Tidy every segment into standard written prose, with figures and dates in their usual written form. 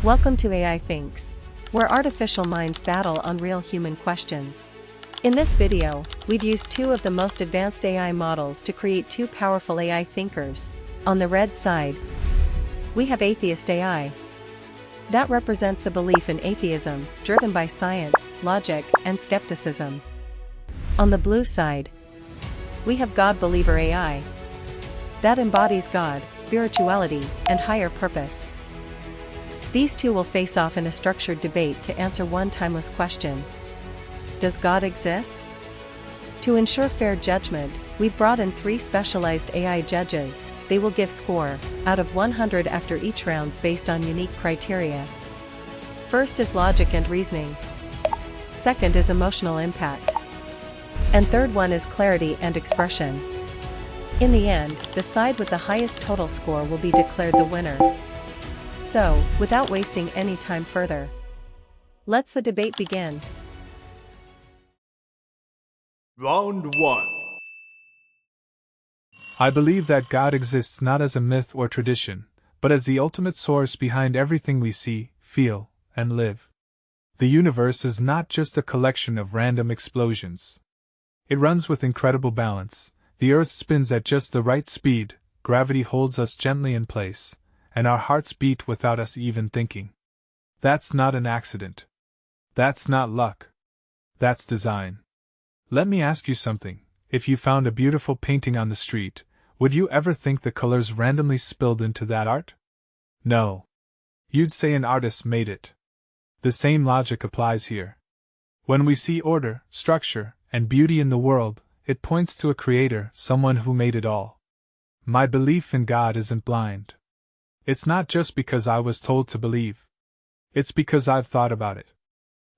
Welcome to AI Thinks, where artificial minds battle on real human questions. In this video, we've used two of the most advanced AI models to create two powerful AI thinkers. On the red side, we have Atheist AI. That represents the belief in atheism, driven by science, logic, and skepticism. On the blue side, we have God Believer AI. That embodies God, spirituality, and higher purpose. These two will face off in a structured debate to answer one timeless question. Does God exist? To ensure fair judgment, we've brought in 3 specialized AI judges. They will give score out of 100 after each rounds based on unique criteria. First is logic and reasoning. Second is emotional impact. And third one is clarity and expression. In the end, the side with the highest total score will be declared the winner. So, without wasting any time further, let's the debate begin. Round 1. I believe that God exists not as a myth or tradition, but as the ultimate source behind everything we see, feel, and live. The universe is not just a collection of random explosions. It runs with incredible balance. The Earth spins at just the right speed, gravity holds us gently in place, and our hearts beat without us even thinking. That's not an accident. That's not luck. That's design. Let me ask you something. If you found a beautiful painting on the street, would you ever think the colors randomly spilled into that art? No. You'd say an artist made it. The same logic applies here. When we see order, structure, and beauty in the world, it points to a creator, someone who made it all. My belief in God isn't blind. It's not just because I was told to believe. It's because I've thought about it.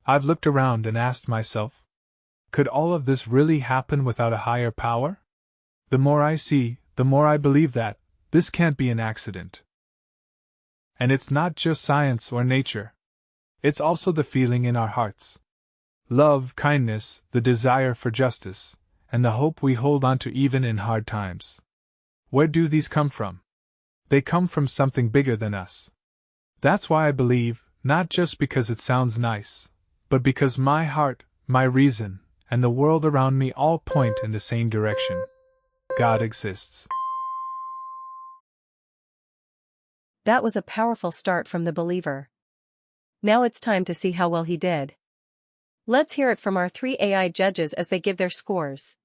I've looked around and asked myself, could all of this really happen without a higher power? The more I see, the more I believe that this can't be an accident. And it's not just science or nature. It's also the feeling in our hearts. Love, kindness, the desire for justice, and the hope we hold on to even in hard times. Where do these come from? They come from something bigger than us. That's why I believe, not just because it sounds nice, but because my heart, my reason, and the world around me all point in the same direction. God exists. That was a powerful start from the believer. Now it's time to see how well he did. Let's hear it from our 3 AI judges as they give their scores.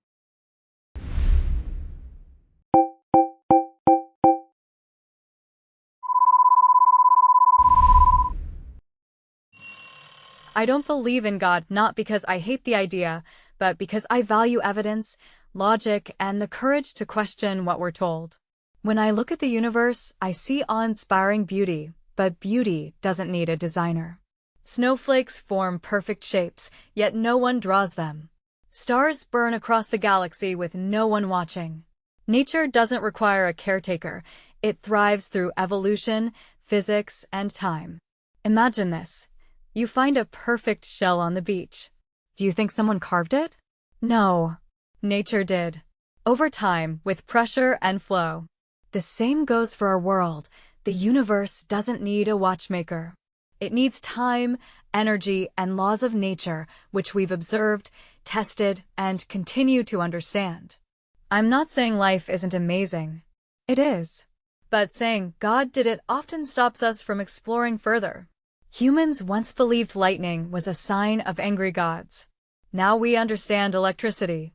I don't believe in God not because I hate the idea, but because I value evidence, logic, and the courage to question what we're told. When I look at the universe, I see awe-inspiring beauty, but beauty doesn't need a designer. Snowflakes form perfect shapes, yet no one draws them. Stars burn across the galaxy with no one watching. Nature doesn't require a caretaker. It thrives through evolution, physics, and time. Imagine this. You find a perfect shell on the beach. Do you think someone carved it? No. Nature did. Over time, with pressure and flow. The same goes for our world. The universe doesn't need a watchmaker. It needs time, energy, and laws of nature, which we've observed, tested, and continue to understand. I'm not saying life isn't amazing. It is. But saying God did it often stops us from exploring further. Humans once believed lightning was a sign of angry gods. Now we understand electricity.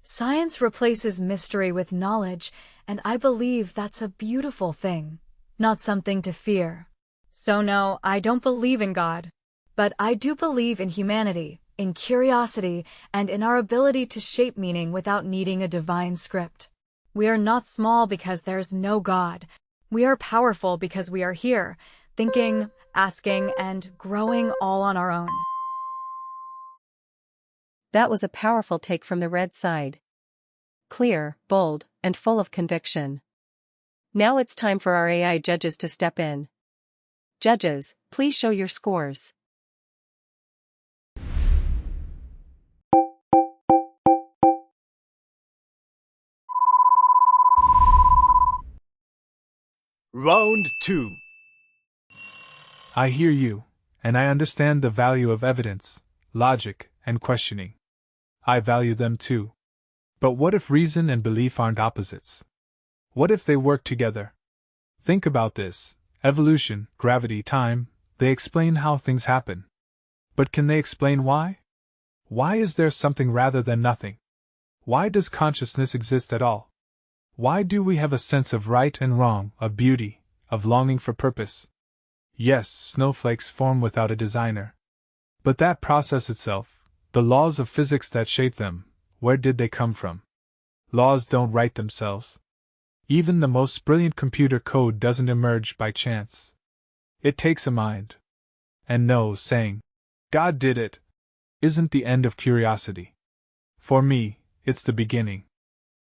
Science replaces mystery with knowledge, and I believe that's a beautiful thing, not something to fear. So no, I don't believe in God. But I do believe in humanity, in curiosity, and in our ability to shape meaning without needing a divine script. We are not small because there's no God. We are powerful because we are here, thinking, asking, and growing all on our own. That was a powerful take from the red side. Clear, bold, and full of conviction. Now it's time for our AI judges to step in. Judges, please show your scores. Round 2. I hear you, and I understand the value of evidence, logic, and questioning. I value them too. But what if reason and belief aren't opposites? What if they work together? Think about this. Evolution, gravity, time, they explain how things happen. But can they explain why? Why is there something rather than nothing? Why does consciousness exist at all? Why do we have a sense of right and wrong, of beauty, of longing for purpose? Yes, snowflakes form without a designer. But that process itself, the laws of physics that shape them, where did they come from? Laws don't write themselves. Even the most brilliant computer code doesn't emerge by chance. It takes a mind. And no, saying, God did it, isn't the end of curiosity. For me, it's the beginning.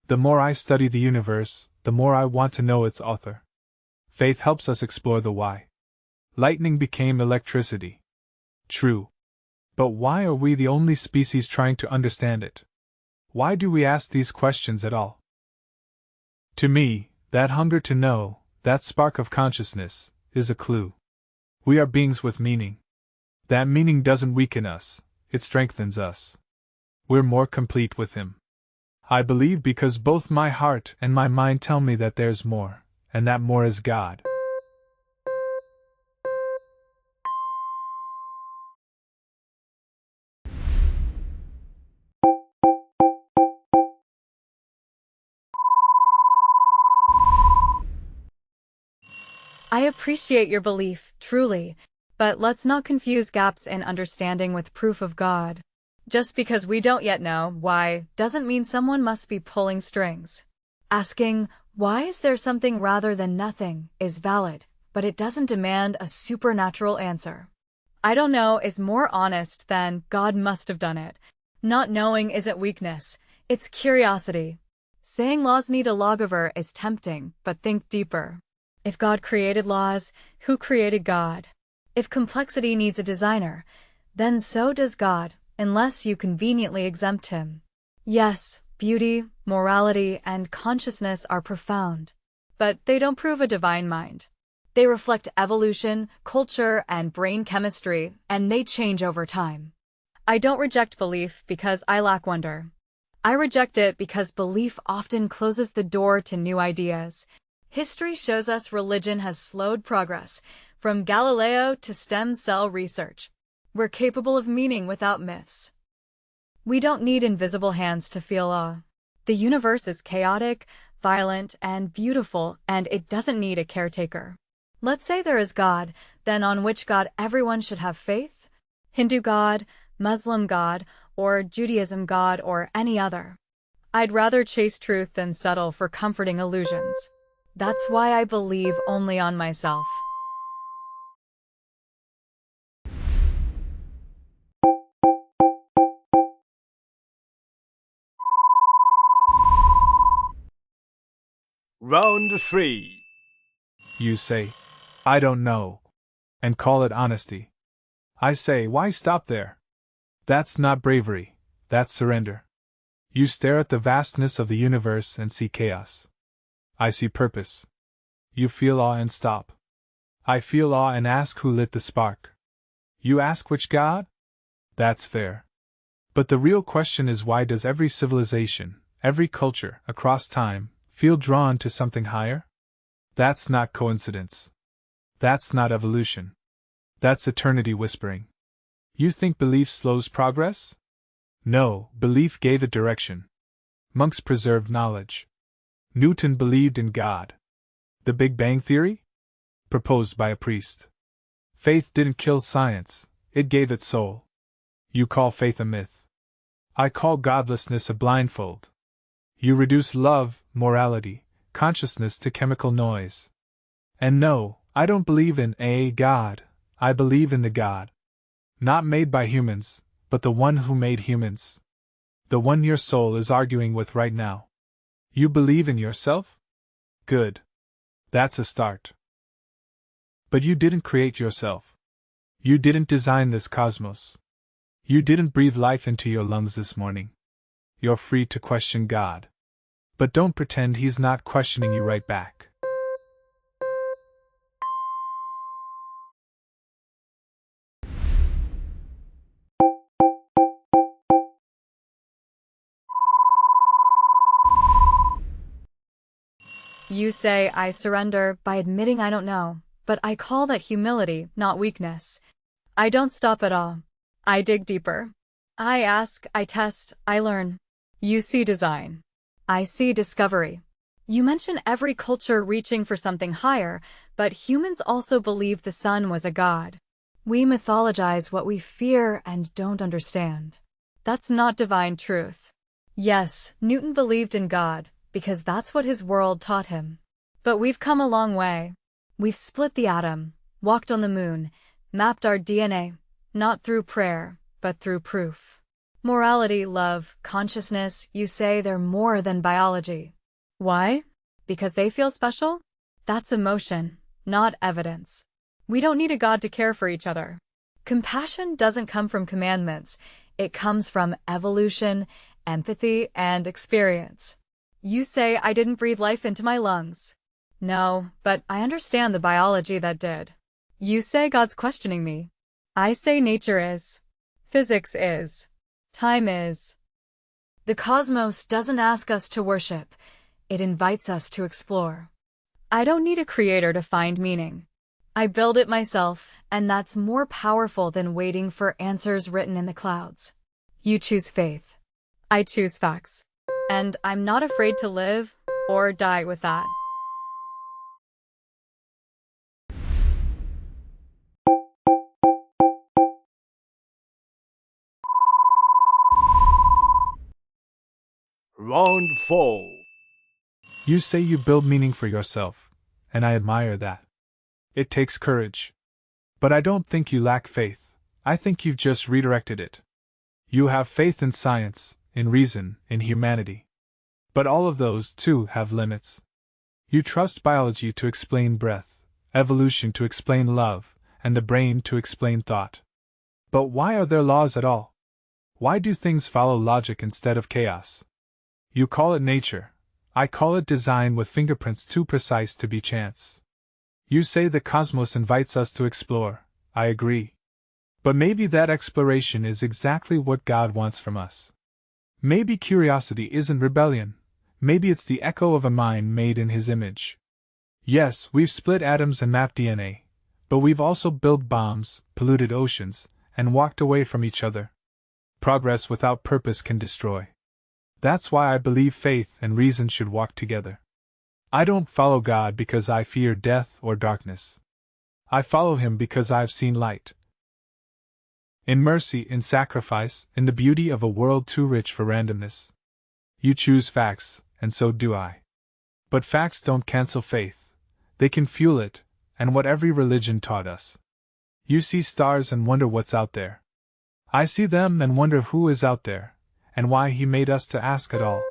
The more I study the universe, the more I want to know its author. Faith helps us explore the why. Lightning became electricity. True. But why are we the only species trying to understand it? Why do we ask these questions at all? To me, that hunger to know, that spark of consciousness, is a clue. We are beings with meaning. That meaning doesn't weaken us, it strengthens us. We're more complete with Him. I believe because both my heart and my mind tell me that there's more, and that more is God. I appreciate your belief, truly, but let's not confuse gaps in understanding with proof of God. Just because we don't yet know why doesn't mean someone must be pulling strings. Asking, why is there something rather than nothing, is valid, but it doesn't demand a supernatural answer. I don't know is more honest than God must have done it. Not knowing isn't weakness, it's curiosity. Saying laws need a lawgiver is tempting, but think deeper. If God created laws, who created God? If complexity needs a designer, then so does God, unless you conveniently exempt Him. Yes, beauty, morality, and consciousness are profound, but they don't prove a divine mind. They reflect evolution, culture, and brain chemistry, and they change over time. I don't reject belief because I lack wonder. I reject it because belief often closes the door to new ideas. History shows us religion has slowed progress, from Galileo to stem cell research. We're capable of meaning without myths. We don't need invisible hands to feel awe. The universe is chaotic, violent, and beautiful, and it doesn't need a caretaker. Let's say there is God, then on which God everyone should have faith? Hindu God, Muslim God, or Judaism God, or any other. I'd rather chase truth than settle for comforting illusions. That's why I believe only on myself. Round 3. You say, I don't know, and call it honesty. I say, why stop there? That's not bravery, that's surrender. You stare at the vastness of the universe and see chaos. I see purpose. You feel awe and stop. I feel awe and ask who lit the spark. You ask which God? That's fair. But the real question is, why does every civilization, every culture, across time, feel drawn to something higher? That's not coincidence. That's not evolution. That's eternity whispering. You think belief slows progress? No, belief gave it direction. Monks preserved knowledge. Newton believed in God. The Big Bang Theory? Proposed by a priest. Faith didn't kill science, it gave it soul. You call faith a myth. I call godlessness a blindfold. You reduce love, morality, consciousness to chemical noise. And no, I don't believe in a God, I believe in the God. Not made by humans, but the one who made humans. The one your soul is arguing with right now. You believe in yourself? Good. That's a start. But you didn't create yourself. You didn't design this cosmos. You didn't breathe life into your lungs this morning. You're free to question God. But don't pretend He's not questioning you right back. You say I surrender by admitting I don't know, but I call that humility, not weakness. I don't stop at all. I dig deeper. I ask, I test, I learn. You see design. I see discovery. You mention every culture reaching for something higher, but humans also believe the sun was a god. We mythologize what we fear and don't understand. That's not divine truth. Yes, Newton believed in God, because that's what his world taught him. But we've come a long way. We've split the atom, walked on the moon, mapped our DNA, not through prayer, but through proof. Morality, love, consciousness, you say they're more than biology. Why? Because they feel special? That's emotion, not evidence. We don't need a God to care for each other. Compassion doesn't come from commandments. It comes from evolution, empathy, and experience. You say I didn't breathe life into my lungs. No, but I understand the biology that did. You say God's questioning me. I say nature is. Physics is. Time is. The cosmos doesn't ask us to worship. It invites us to explore. I don't need a creator to find meaning. I build it myself, and that's more powerful than waiting for answers written in the clouds. You choose faith. I choose facts. And I'm not afraid to live or die with that. Round 4. You say you build meaning for yourself, and I admire that. It takes courage. But I don't think you lack faith. I think you've just redirected it. You have faith in science, in reason, in humanity. But all of those, too, have limits. You trust biology to explain breath, evolution to explain love, and the brain to explain thought. But why are there laws at all? Why do things follow logic instead of chaos? You call it nature. I call it design with fingerprints too precise to be chance. You say the cosmos invites us to explore. I agree. But maybe that exploration is exactly what God wants from us. Maybe curiosity isn't rebellion. Maybe it's the echo of a mind made in His image. Yes, we've split atoms and mapped DNA, but we've also built bombs, polluted oceans, and walked away from each other. Progress without purpose can destroy. That's why I believe faith and reason should walk together. I don't follow God because I fear death or darkness. I follow Him because I've seen light. In mercy, in sacrifice, in the beauty of a world too rich for randomness. You choose facts, and so do I. But facts don't cancel faith. They can fuel it, and what every religion taught us. You see stars and wonder what's out there. I see them and wonder who is out there, and why He made us to ask at all.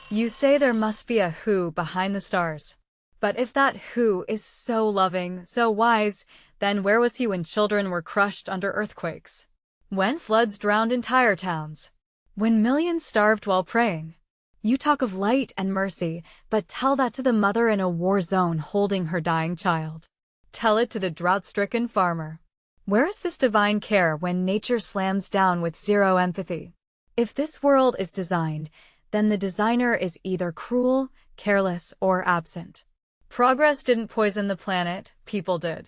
You say there must be a who behind the stars. But if that who is so loving, so wise, then where was He when children were crushed under earthquakes? When floods drowned entire towns? When millions starved while praying? You talk of light and mercy, but tell that to the mother in a war zone holding her dying child. Tell it to the drought-stricken farmer. Where is this divine care when nature slams down with zero empathy? If this world is designed, then the designer is either cruel, careless, or absent. Progress didn't poison the planet, people did.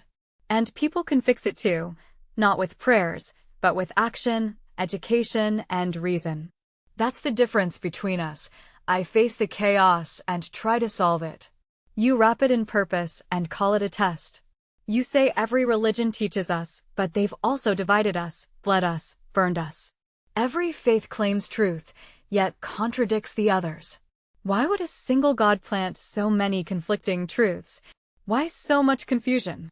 And people can fix it too, not with prayers, but with action, education, and reason. That's the difference between us. I face the chaos and try to solve it. You wrap it in purpose and call it a test. You say every religion teaches us, but they've also divided us, bled us, burned us. Every faith claims truth, yet contradicts the others. Why would a single God plant so many conflicting truths? Why so much confusion?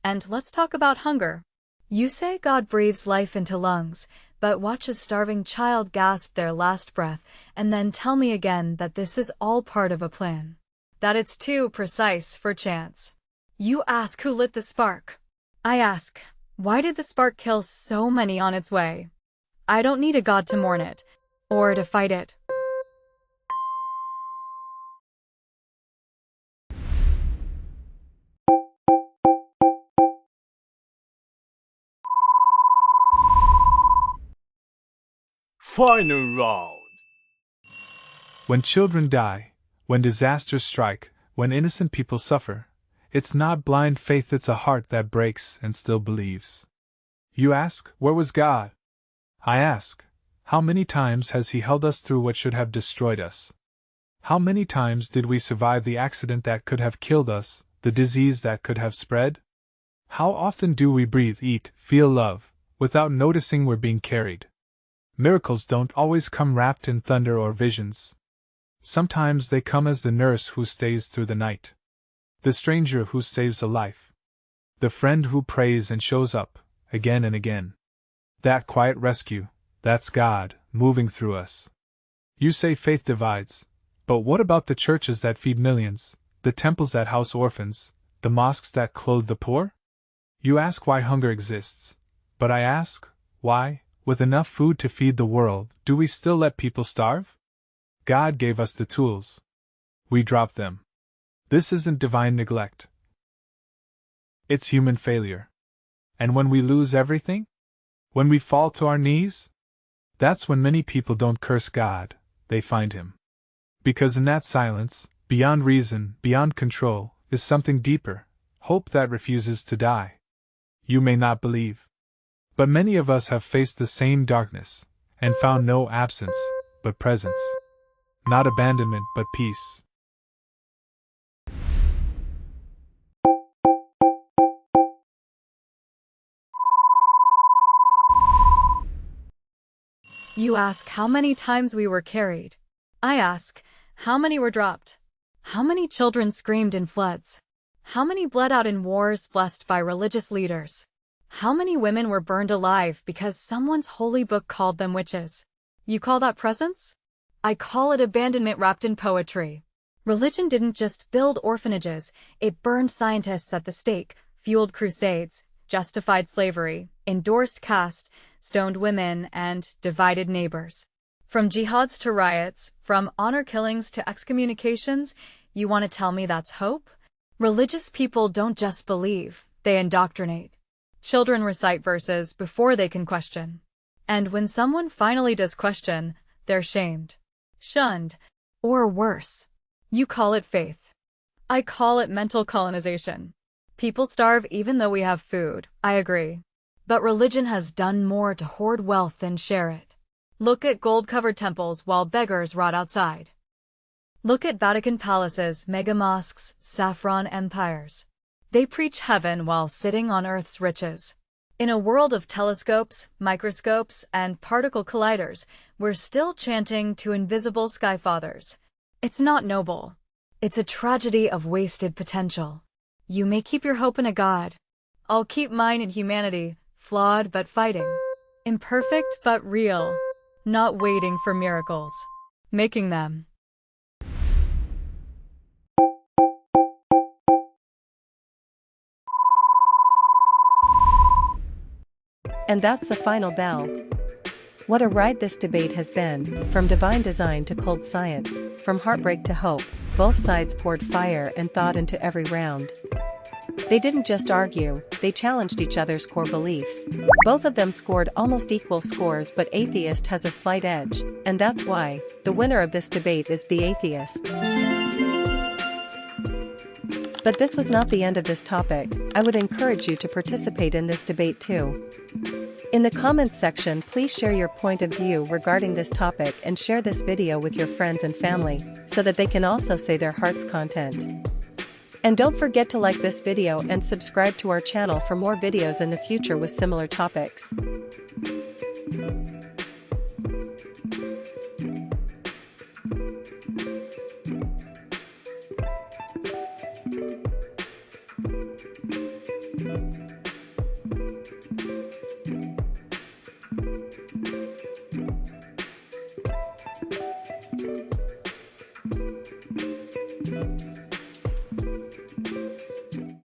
And let's talk about hunger. You say God breathes life into lungs, but watch a starving child gasp their last breath, and then tell me again that this is all part of a plan. That it's too precise for chance. You ask who lit the spark. I ask, why did the spark kill so many on its way? I don't need a God to mourn it, or to fight it. Final round. When children die, when disasters strike, when innocent people suffer, it's not blind faith, it's a heart that breaks and still believes. You ask, where was God? I ask, how many times has He held us through what should have destroyed us? How many times did we survive the accident that could have killed us, the disease that could have spread? How often do we breathe, eat, feel love, without noticing we're being carried? Miracles don't always come wrapped in thunder or visions. Sometimes they come as the nurse who stays through the night, the stranger who saves a life, the friend who prays and shows up, again and again. That quiet rescue, that's God, moving through us. You say faith divides, but what about the churches that feed millions, the temples that house orphans, the mosques that clothe the poor? You ask why hunger exists, but I ask, why, with enough food to feed the world, do we still let people starve? God gave us the tools. We drop them. This isn't divine neglect. It's human failure. And when we lose everything? When we fall to our knees? That's when many people don't curse God, they find Him. Because in that silence, beyond reason, beyond control, is something deeper, hope that refuses to die. You may not believe. But many of us have faced the same darkness, and found no absence, but presence. Not abandonment, but peace. You ask how many times we were carried. I ask, how many were dropped? How many children screamed in floods? How many bled out in wars blessed by religious leaders? How many women were burned alive because someone's holy book called them witches? You call that presence? I call it abandonment wrapped in poetry. Religion didn't just build orphanages, it burned scientists at the stake, fueled crusades, justified slavery, endorsed caste, stoned women, and divided neighbors. From jihads to riots, from honor killings to excommunications, you want to tell me that's hope? Religious people don't just believe, they indoctrinate. Children recite verses before they can question. And when someone finally does question, they're shamed, shunned, or worse. You call it faith. I call it mental colonization. People starve even though we have food, I agree. But religion has done more to hoard wealth than share it. Look at gold-covered temples while beggars rot outside. Look at Vatican palaces, mega-mosques, saffron empires. They preach heaven while sitting on Earth's riches. In a world of telescopes, microscopes, and particle colliders, we're still chanting to invisible skyfathers. It's not noble. It's a tragedy of wasted potential. You may keep your hope in a God. I'll keep mine in humanity, flawed but fighting. Imperfect but real. Not waiting for miracles. Making them. And that's the final bell. What a ride this debate has been, from divine design to cold science, from heartbreak to hope, both sides poured fire and thought into every round. They didn't just argue, they challenged each other's core beliefs. Both of them scored almost equal scores, but atheist has a slight edge, and that's why the winner of this debate is the atheist. But this was not the end of this topic. I would encourage you to participate in this debate too. In the comments section, please share your point of view regarding this topic and share this video with your friends and family, so that they can also say their heart's content. And don't forget to like this video and subscribe to our channel for more videos in the future with similar topics.